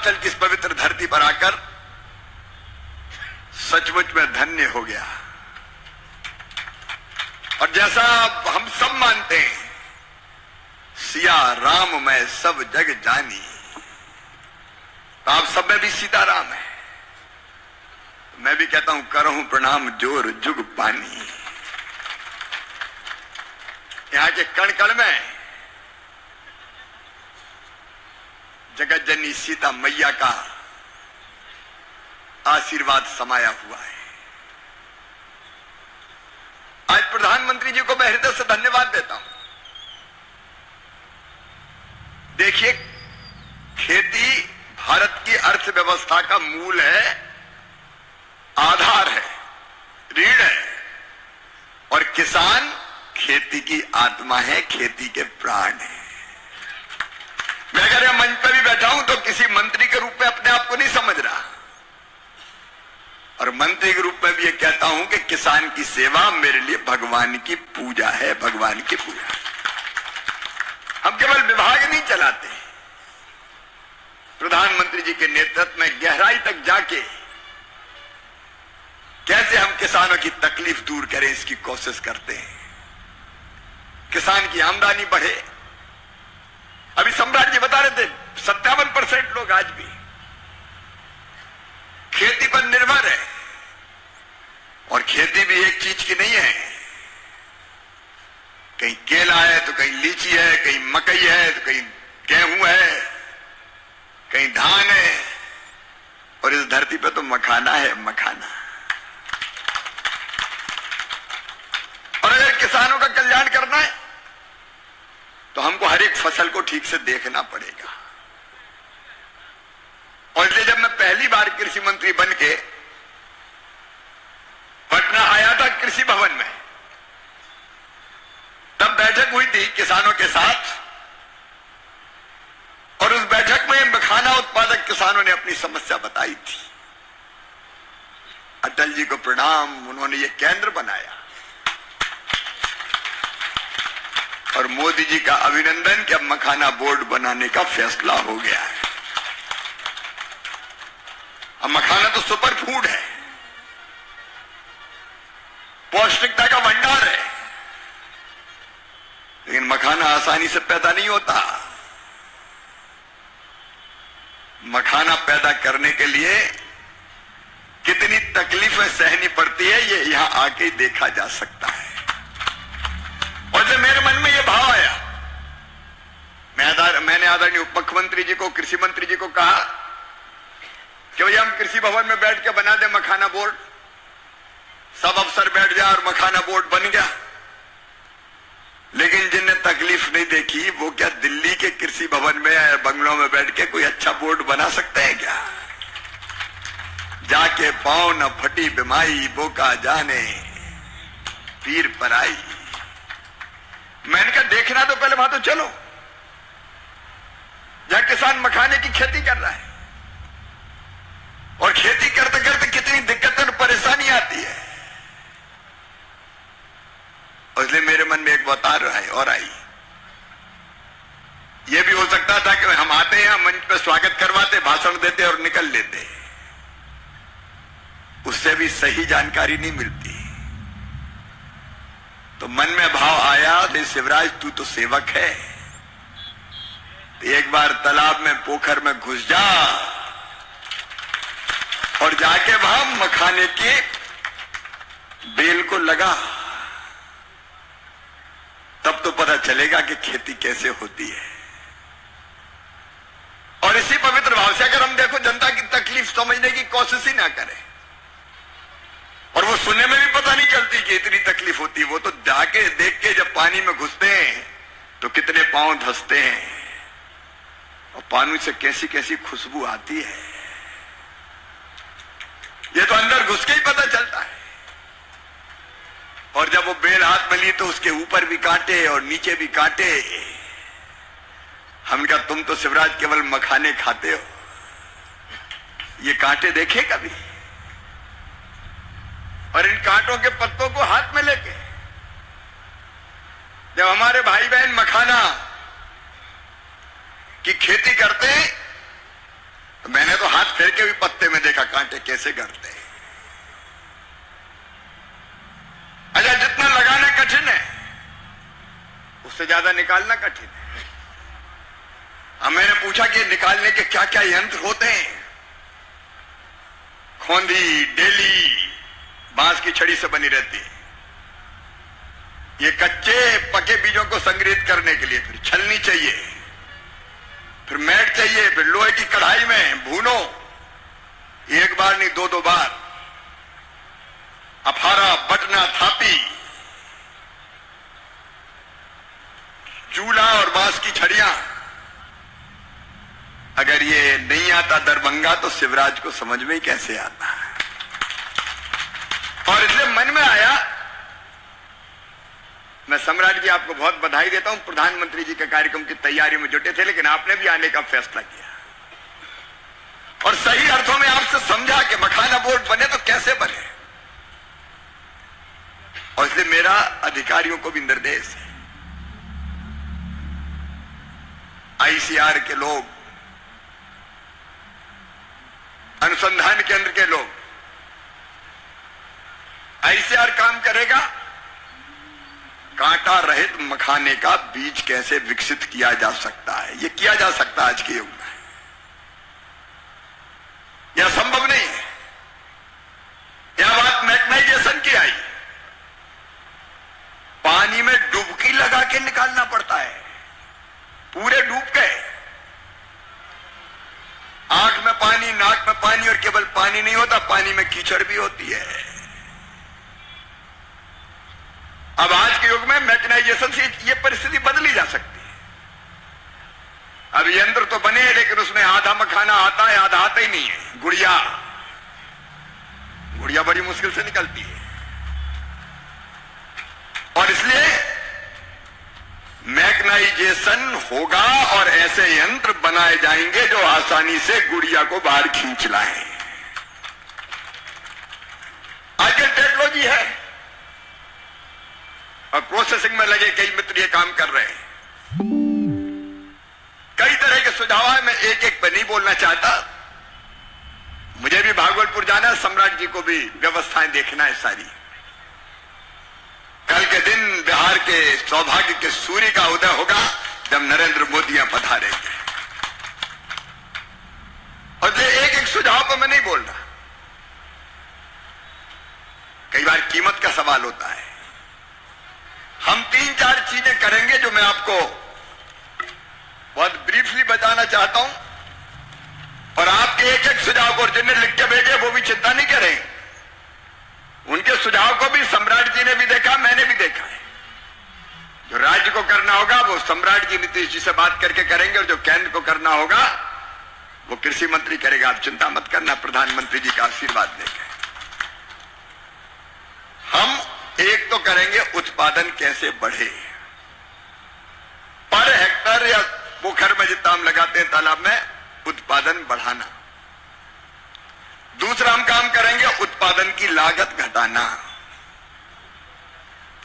पूर्वांचल की इस पवित्र धरती पर आकर सचमुच में धन्य हो गया। और जैसा हम सब मानते हैं, सिया राम मैं सब जग जानी, तो आप सब में भी सीताराम है। मैं भी कहता हूं करहूं प्रणाम जोर जुग पानी। यहां के कण कण में जगत जननी सीता मैया का आशीर्वाद समाया हुआ है। आज प्रधानमंत्री जी को मैं हृदय से धन्यवाद देता हूं। देखिए, खेती भारत की अर्थव्यवस्था का मूल है, आधार है, रीढ़ है, और किसान खेती की आत्मा है, खेती के प्राण है। मैं अगर यह मंच पर भी बैठा हूं तो किसी मंत्री के रूप में अपने आप को नहीं समझ रहा, और मंत्री के रूप में भी ये कहता हूं कि किसान की सेवा मेरे लिए भगवान की पूजा है, भगवान की पूजा। हम केवल विभाग नहीं चलाते, प्रधानमंत्री जी के नेतृत्व में गहराई तक जाके कैसे हम किसानों की तकलीफ दूर करें, इसकी कोशिश करते हैं। किसान की आमदनी बढ़े। अभी सम्राट जी बता रहे थे 57% लोग आज भी खेती पर निर्भर है, और खेती भी एक चीज की नहीं है। कहीं केला है तो कहीं लीची है, कहीं मकई है तो कहीं गेहूं है, कहीं धान है, और इस धरती पे तो मखाना है, मखाना। और अगर किसानों का कल्याण करना है तो हमको हर एक फसल को ठीक से देखना पड़ेगा। और इसलिए जब मैं पहली बार कृषि मंत्री बन के पटना आया था कृषि भवन में, तब बैठक हुई थी किसानों के साथ, और उस बैठक में मखाना उत्पादक किसानों ने अपनी समस्या बताई थी। अटल जी को प्रणाम, उन्होंने ये केंद्र बनाया, और मोदी जी का अभिनंदन कि अब मखाना बोर्ड बनाने का फैसला हो गया है। अब मखाना तो सुपर फूड है, पौष्टिकता का भंडार है, लेकिन मखाना आसानी से पैदा नहीं होता। मखाना पैदा करने के लिए कितनी तकलीफें सहनी पड़ती है, ये यहां आके ही देखा जा सकता है। और जब मेरे मन में ये भाव आया, मैंने आदरणीय उप मुख्यमंत्री जी को, कृषि मंत्री जी को कहा कि भैया हम कृषि भवन में बैठ के बना दे मखाना बोर्ड, सब अफसर बैठ जाए और मखाना बोर्ड बन गया। लेकिन जिनने तकलीफ नहीं देखी वो क्या दिल्ली के कृषि भवन में या बंगलों में बैठ के कोई अच्छा बोर्ड बना सकते हैं क्या? जाके पांव न फटी बिमाई, बोका जाने पीर पराई। मैंने कहा देखना तो पहले वहां तो चलो, जहां किसान मखाने की खेती कर रहा है, और खेती करते करते कितनी दिक्कतें और परेशानी आती है। और इसलिए मेरे मन में एक बात आ रहा है और आई, ये भी हो सकता था कि हम आते हैं, मंच पे स्वागत करवाते, भाषण देते और निकल लेते, उससे भी सही जानकारी नहीं मिलती। तो मन में भाव आया, शिवराज तू तो सेवक है, तो एक बार तालाब में, पोखर में घुस जा और जाके वहां मखाने के बेल को लगा, तब तो पता चलेगा कि खेती कैसे होती है। और इसी पवित्र भाव से अगर हम देखो, जनता की तकलीफ समझने की कोशिश ही ना करें, और वो सुनने में भी पता नहीं चलती कि इतनी तकलीफ होती है। वो तो जाके देख के जब पानी में घुसते हैं तो कितने पांव धंसते हैं, और पानी से कैसी कैसी खुशबू आती है, ये तो अंदर घुस के ही पता चलता है। और जब वो बेल हाथ में ली तो उसके ऊपर भी कांटे और नीचे भी कांटे। हमने कहा तुम तो शिवराज केवल मखाने खाते हो, ये कांटे देखे कभी? और इन कांटों के पत्तों को हाथ में लेके जब हमारे भाई बहन मखाना की खेती करते हैं तो मैंने तो हाथ फेर के भी पत्ते में देखा कांटे कैसे गड़ते हैं। अच्छा, जितना लगाना कठिन है उससे ज्यादा निकालना कठिन है। अब मैंने पूछा कि निकालने के क्या क्या यंत्र होते हैं। खोंदी, डेली बांस की छड़ी से बनी रहती है। ये कच्चे पके बीजों को संग्रहित करने के लिए फिर छलनी चाहिए, फिर मैट चाहिए, फिर लोहे की कढ़ाई में भूनो, एक बार नहीं दो बार, अफारा, बटना, थापी, चूल्हा और बांस की छड़ियां। अगर ये नहीं आता दरभंगा तो शिवराज को समझ में ही कैसे आता है। और इसलिए मन में आया, मैं सम्राट जी आपको बहुत बधाई देता हूं, प्रधानमंत्री जी के कार्यक्रम की तैयारी में जुटे थे, लेकिन आपने भी आने का फैसला किया और सही अर्थों में आपसे समझा कि मखाना बोर्ड बने तो कैसे बने। और इसलिए मेरा अधिकारियों को भी निर्देश है, आईसीआर के लोग, अनुसंधान केंद्र के लोग, आईसीआर काम करेगा कांटा रहित मखाने का बीज कैसे विकसित किया जा सकता है। यह किया जा सकता है आज के युग में, यह संभव नहीं है। यह बात मैकेनाइजेशन की आई, पानी में डुबकी लगा के निकालना पड़ता है, पूरे डूब गए, आंख में पानी, नाक में पानी, और केवल पानी नहीं होता, पानी में कीचड़ भी होती है। अब आज के युग में मैकेनाइजेशन से यह परिस्थिति बदली जा सकती है। अब यंत्र तो बने हैं, लेकिन उसमें आधा मखाना आता है, आधा आता ही नहीं है। गुड़िया बड़ी मुश्किल से निकलती है। और इसलिए मैकेनाइजेशन होगा और ऐसे यंत्र बनाए जाएंगे जो आसानी से गुड़िया को बाहर खींच लाएं। आजकल टेक्नोलॉजी है और प्रोसेसिंग में लगे कई मित्र ये काम कर रहे हैं। कई तरह के सुझाव है, मैं एक एक पर नहीं बोलना चाहता। मुझे भी भागलपुर जाना है, सम्राट जी को भी व्यवस्थाएं देखना है सारी। कल के दिन बिहार के सौभाग्य के सूर्य का उदय होगा जब नरेंद्र मोदी यहां पधारेंगे। और ये एक एक सुझाव पर मैं नहीं बोल रहा, कई बार कीमत का सवाल होता है। हम 3-4 चीजें करेंगे जो मैं आपको बहुत ब्रीफली बताना चाहता हूं, और आपके एक एक सुझाव को जिन्हें लिख के भेजे वो भी चिंता नहीं करें। उनके सुझाव को भी सम्राट जी ने भी देखा, मैंने भी देखा है। जो राज्य को करना होगा वो सम्राट जी नीतीश जी से बात करके करेंगे, और जो केंद्र को करना होगा वो कृषि मंत्री करेगा। आप चिंता मत करना, प्रधानमंत्री जी का आशीर्वाद लेकर हम एक तो करेंगे उत्पादन कैसे बढ़े, पर हेक्टर या पोखर में जितना हम लगाते हैं तालाब में, उत्पादन बढ़ाना। दूसरा हम काम करेंगे उत्पादन की लागत घटाना।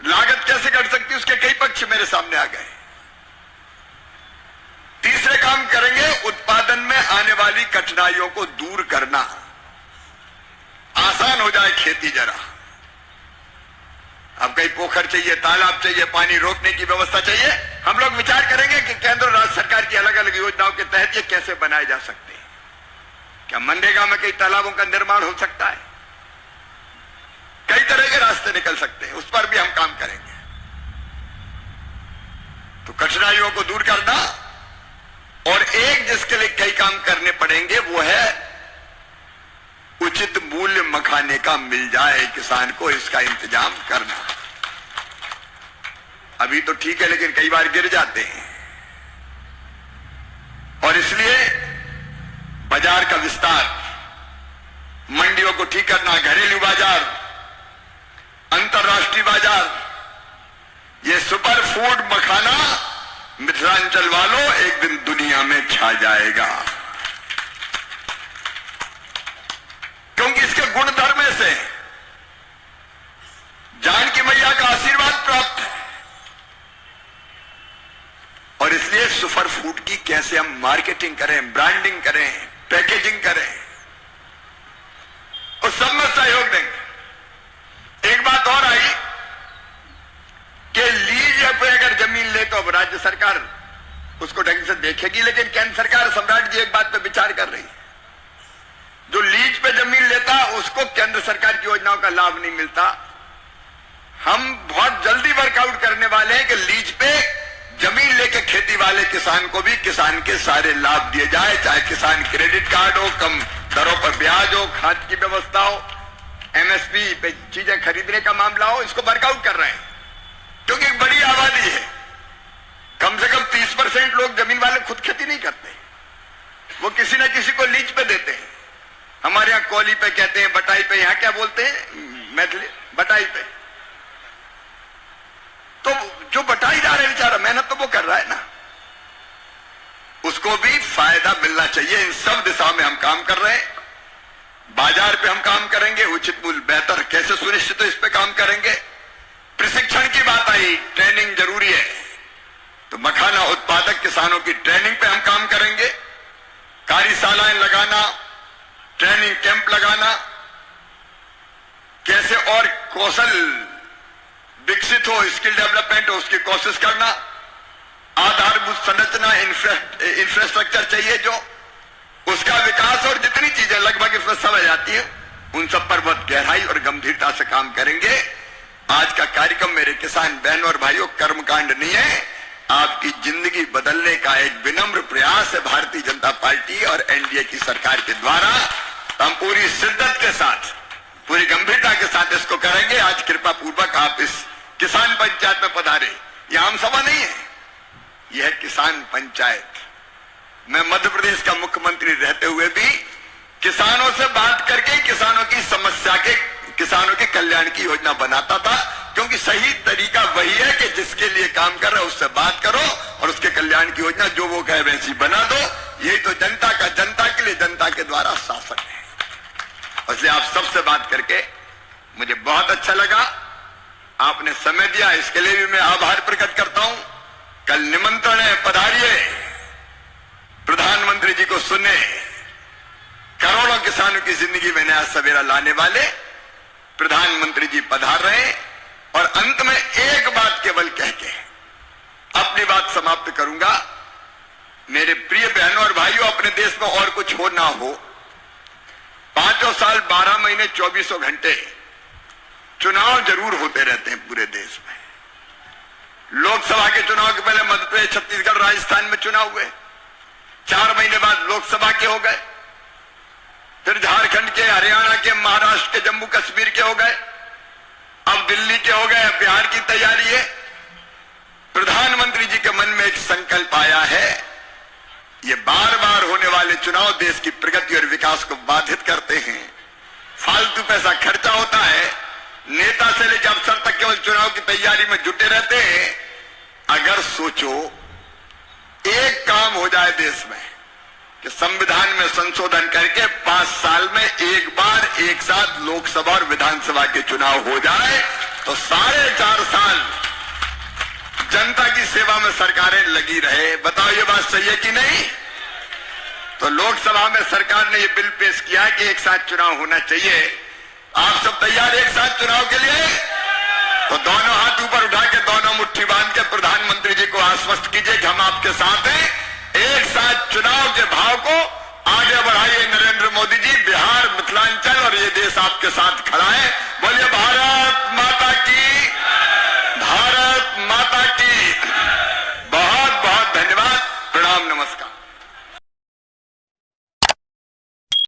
लागत कैसे घट सकती है उसके कई पक्ष मेरे सामने आ गए। तीसरे काम करेंगे उत्पादन में आने वाली कठिनाइयों को दूर करना, आसान हो जाए खेती जरा। अब कई पोखर चाहिए, तालाब चाहिए, पानी रोकने की व्यवस्था चाहिए। हम लोग विचार करेंगे कि केंद्र और राज्य सरकार की अलग अलग योजनाओं के तहत ये कैसे बनाए जा सकते हैं। क्या मनरेगा में कई तालाबों का निर्माण हो सकता है? कई तरह के रास्ते निकल सकते हैं, उस पर भी हम काम करेंगे। तो कठिनाइयों को दूर करना, और एक जिसके लिए कई काम करने पड़ेंगे वो है उचित मूल्य मखाने का मिल जाए किसान को, इसका इंतजाम करना। अभी तो ठीक है, लेकिन कई बार गिर जाते हैं, और इसलिए बाजार का विस्तार, मंडियों को ठीक करना, घरेलू बाजार, अंतर्राष्ट्रीय बाजार। ये सुपर फूड मखाना मिथिलांचल वालों एक दिन दुनिया में छा जाएगा, क्योंकि इसके गुणधर्म से जानकी मैया का आशीर्वाद प्राप्त है। और इसलिए सुपर फूड की कैसे हम मार्केटिंग करें, ब्रांडिंग करें, पैकेजिंग करें, उस सब में सहयोग देंगे। एक बात और आई कि लीज पे अगर जमीन ले तो अब राज्य सरकार उसको ढंग से देखेगी, लेकिन केंद्र सरकार, सम्राट जी, एक बात पे विचार कर रही है। जो लीज पे जमीन लेता उसको केंद्र सरकार की योजनाओं का लाभ नहीं मिलता। हम बहुत जल्दी वर्कआउट करने वाले हैं कि लीज पे जमीन लेके खेती वाले किसान को भी किसान के सारे लाभ दिए जाए, चाहे किसान क्रेडिट कार्ड हो, कम दरों पर ब्याज हो, खाद की व्यवस्था हो, एमएसपी पे चीजें खरीदने का मामला हो। इसको वर्कआउट कर रहे हैं क्योंकि एक बड़ी आबादी है। कम से कम 30% लोग जमीन वाले खुद खेती नहीं करते, वो किसी न किसी को लीज पे देते हैं। हमारे यहां कौली पे कहते हैं, बटाई पे, यहां क्या बोलते हैं मैथिली, बटाई पे। तो जो बटाईदार है बेचारा, मेहनत तो वो कर रहा है ना, उसको भी फायदा मिलना चाहिए। इन सब दिशाओं में हम काम कर रहे हैं। बाजार पे हम काम करेंगे, उचित मूल्य बेहतर कैसे सुनिश्चित हो इस पे काम करेंगे। प्रशिक्षण की बात आई, ट्रेनिंग जरूरी है, तो मखाना उत्पादक किसानों की ट्रेनिंग पे हम काम करेंगे। कार्यशालाएं लगाना, ट्रेनिंग कैंप लगाना, कैसे और कौशल विकसित हो, स्किल डेवलपमेंट हो, उसकी कोशिश करना। आधारभूत संरचना, इंफ्रास्ट्रक्चर चाहिए जो, उसका विकास और जितनी चीजें लगभग इसमें सब आ जाती है, उन सब पर बहुत गहराई और गंभीरता से काम करेंगे। आज का कार्यक्रम मेरे किसान बहनों और भाइयों कर्मकांड नहीं है, आपकी जिंदगी बदलने का एक विनम्र प्रयास है भारतीय जनता पार्टी और एनडीए की सरकार के द्वारा। हम पूरी शिद्दत के साथ, पूरी गंभीरता के साथ इसको करेंगे। आज कृपा पूर्वक आप इस किसान पंचायत में पधारे। यह आम सभा नहीं है, यह है किसान पंचायत। मैं मध्य प्रदेश का मुख्यमंत्री रहते हुए भी किसानों से बात करके किसानों की समस्या के, किसानों के कल्याण की योजना बनाता था, क्योंकि सही तरीका वही है कि जिसके लिए काम कर रहे हो उससे बात करो और उसके कल्याण की योजना जो वो कहे वैसी बना दो। यही तो जनता का, जनता के लिए, जनता के द्वारा शासन है। इसलिए आप सबसे बात करके मुझे बहुत अच्छा लगा। आपने समय दिया, इसके लिए भी मैं आभार प्रकट करता हूं। कल निमंत्रण है, पधारिए, प्रधानमंत्री जी को सुने। करोड़ों किसानों की जिंदगी में नया सवेरा लाने वाले प्रधानमंत्री जी पधार रहे हैं। और अंत में एक बात केवल कह के अपनी बात समाप्त करूंगा। मेरे प्रिय बहनों और भाइयों, अपने देश में और कुछ हो ना हो, 5 साल 12 महीने 24 घंटे चुनाव जरूर होते रहते हैं पूरे देश में। लोकसभा के चुनाव के पहले मध्य प्रदेश, छत्तीसगढ़, राजस्थान में चुनाव हुए, 4 महीने बाद लोकसभा के हो गए, फिर झारखंड के, हरियाणा के, महाराष्ट्र के, जम्मू कश्मीर के हो गए, अब दिल्ली के हो गए, बिहार की तैयारी है। प्रधानमंत्री जी के मन में एक संकल्प आया है, ये बार बार होने वाले चुनाव देश की प्रगति और विकास को बाधित करते हैं, फालतू पैसा खर्चा होता है, नेता से लेकर अफसर तक केवल चुनाव की तैयारी में जुटे रहते हैं। अगर सोचो एक काम हो जाए देश में कि संविधान में संशोधन करके 5 साल में एक बार एक साथ लोकसभा और विधानसभा के चुनाव हो जाए, तो 4.5 साल जनता की सेवा में सरकारें लगी रहे। बताओ ये बात सही है कि नहीं? तो लोकसभा में सरकार ने ये बिल पेश किया कि एक साथ चुनाव होना चाहिए। आप सब तैयार एक साथ चुनाव के लिए? तो दोनों हाथ ऊपर उठा के, दोनों मुट्ठी बांध के प्रधानमंत्री जी को आश्वस्त कीजिए कि हम आपके साथ हैं। एक साथ चुनाव के भाव को आगे बढ़ाइए।